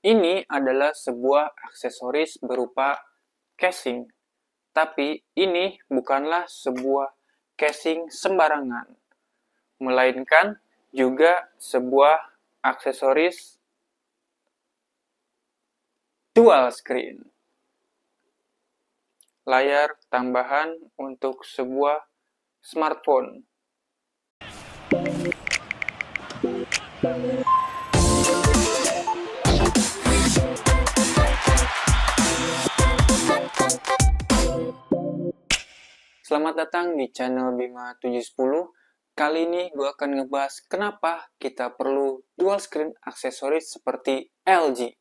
Ini adalah sebuah aksesoris berupa casing, tapi ini bukanlah sebuah casing sembarangan, melainkan juga sebuah aksesoris dual screen. Layar tambahan untuk sebuah smartphone. Selamat datang di channel Bima 710. Kali ini gue akan ngebahas kenapa kita perlu dual screen aksesoris seperti LG.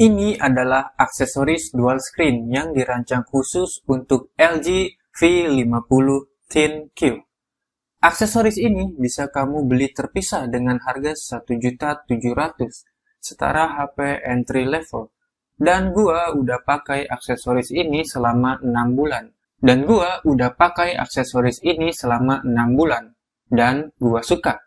Ini adalah aksesoris dual screen yang dirancang khusus untuk LG V50 Thin Q. Aksesoris ini bisa kamu beli terpisah dengan harga 1.700.000, setara HP entry level. Dan gua udah pakai aksesoris ini selama 6 bulan. Dan gua suka.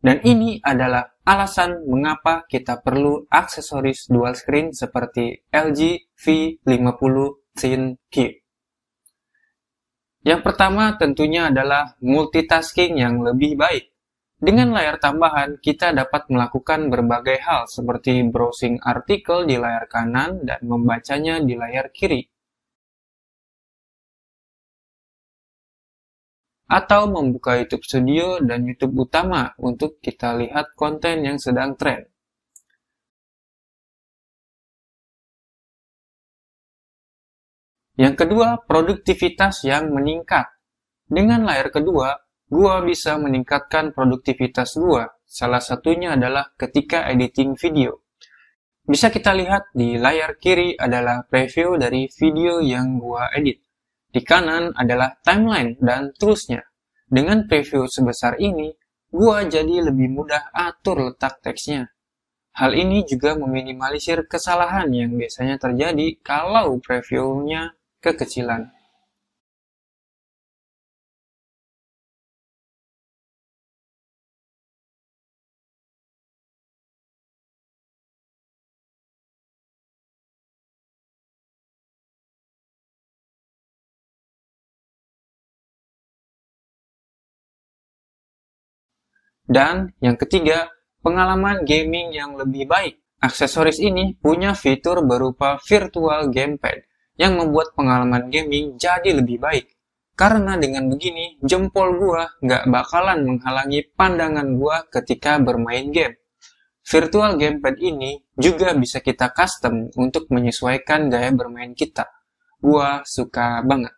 Dan ini adalah alasan mengapa kita perlu aksesoris dual screen seperti LG V50 Thin Q. Yang pertama tentunya adalah multitasking yang lebih baik. Dengan layar tambahan, kita dapat melakukan berbagai hal seperti browsing artikel di layar kanan dan membacanya di layar kiri. Atau membuka YouTube Studio dan YouTube utama untuk kita lihat konten yang sedang tren. Yang kedua, produktivitas yang meningkat. Dengan layar kedua, gua bisa meningkatkan produktivitas gua. Salah satunya adalah ketika editing video. Bisa kita lihat di layar kiri adalah preview dari video yang gua edit. Di kanan adalah timeline dan terusnya. Dengan preview sebesar ini, gua jadi lebih mudah atur letak teksnya. Hal ini juga meminimalisir kesalahan yang biasanya terjadi kalau previewnya kekecilan. Dan yang ketiga, pengalaman gaming yang lebih baik. Aksesoris ini punya fitur berupa virtual gamepad yang membuat pengalaman gaming jadi lebih baik. Karena dengan begini, jempol gua nggak bakalan menghalangi pandangan gua ketika bermain game. Virtual gamepad ini juga bisa kita custom untuk menyesuaikan gaya bermain kita. Gua suka banget.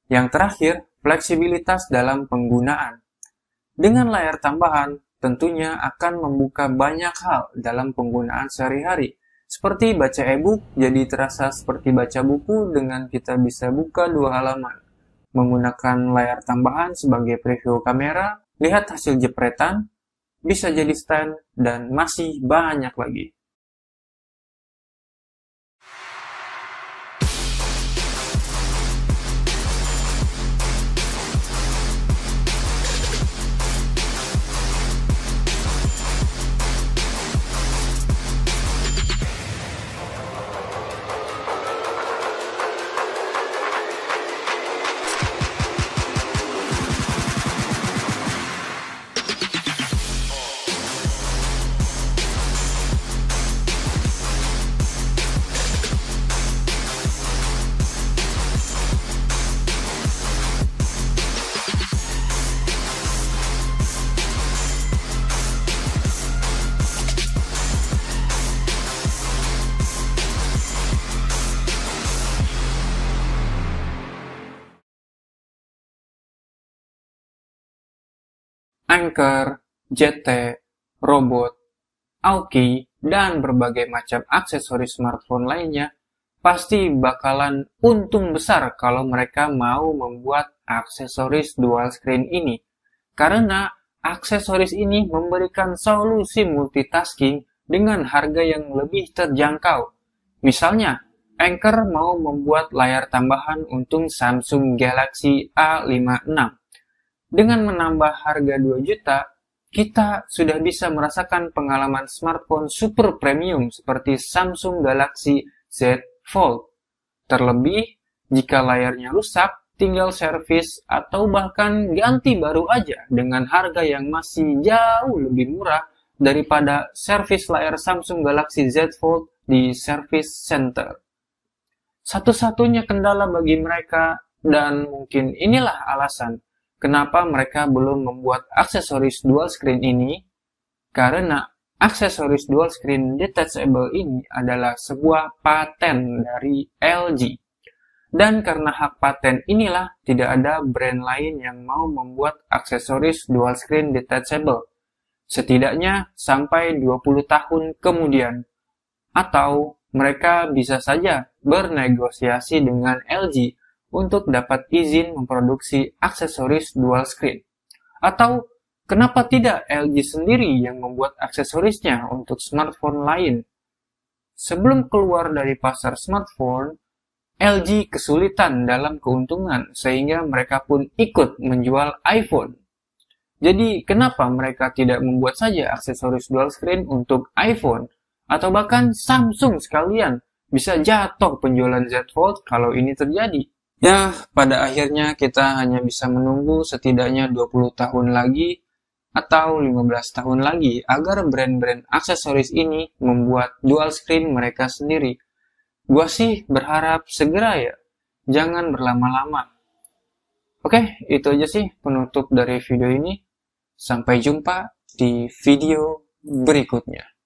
Yang terakhir, fleksibilitas dalam penggunaan. Dengan layar tambahan, tentunya akan membuka banyak hal dalam penggunaan sehari-hari. Seperti baca e-book, jadi terasa seperti baca buku dengan kita bisa buka 2 halaman. Menggunakan layar tambahan sebagai preview kamera, lihat hasil jepretan, bisa jadi stand, dan masih banyak lagi. Anker, ZT, Robot, Aoki, dan berbagai macam aksesoris smartphone lainnya pasti bakalan untung besar kalau mereka mau membuat aksesoris dual screen ini. Karena aksesoris ini memberikan solusi multitasking dengan harga yang lebih terjangkau. Misalnya, Anker mau membuat layar tambahan untuk Samsung Galaxy A56. Dengan menambah harga 2 juta, kita sudah bisa merasakan pengalaman smartphone super premium seperti Samsung Galaxy Z Fold. Terlebih, jika layarnya rusak, tinggal servis atau bahkan ganti baru aja dengan harga yang masih jauh lebih murah daripada servis layar Samsung Galaxy Z Fold di service center. Satu-satunya kendala bagi mereka, dan mungkin inilah alasan kenapa mereka belum membuat aksesoris dual screen ini, karena aksesoris dual screen detachable ini adalah sebuah paten dari LG. Dan karena hak paten inilah tidak ada brand lain yang mau membuat aksesoris dual screen detachable, setidaknya sampai 20 tahun kemudian. Atau mereka bisa saja bernegosiasi dengan LG untuk dapat izin memproduksi aksesoris dual screen. Atau kenapa tidak LG sendiri yang membuat aksesorisnya untuk smartphone lain? Sebelum keluar dari pasar smartphone, LG kesulitan dalam keuntungan sehingga mereka pun ikut menjual iPhone. Jadi kenapa mereka tidak membuat saja aksesoris dual screen untuk iPhone? Atau bahkan Samsung sekalian, bisa jatuh penjualan Z Fold kalau ini terjadi. Ya, pada akhirnya kita hanya bisa menunggu setidaknya 20 tahun lagi atau 15 tahun lagi agar brand-brand aksesoris ini membuat dual screen mereka sendiri. Gua sih berharap segera ya, jangan berlama-lama. Oke, itu aja sih penutup dari video ini. Sampai jumpa di video berikutnya.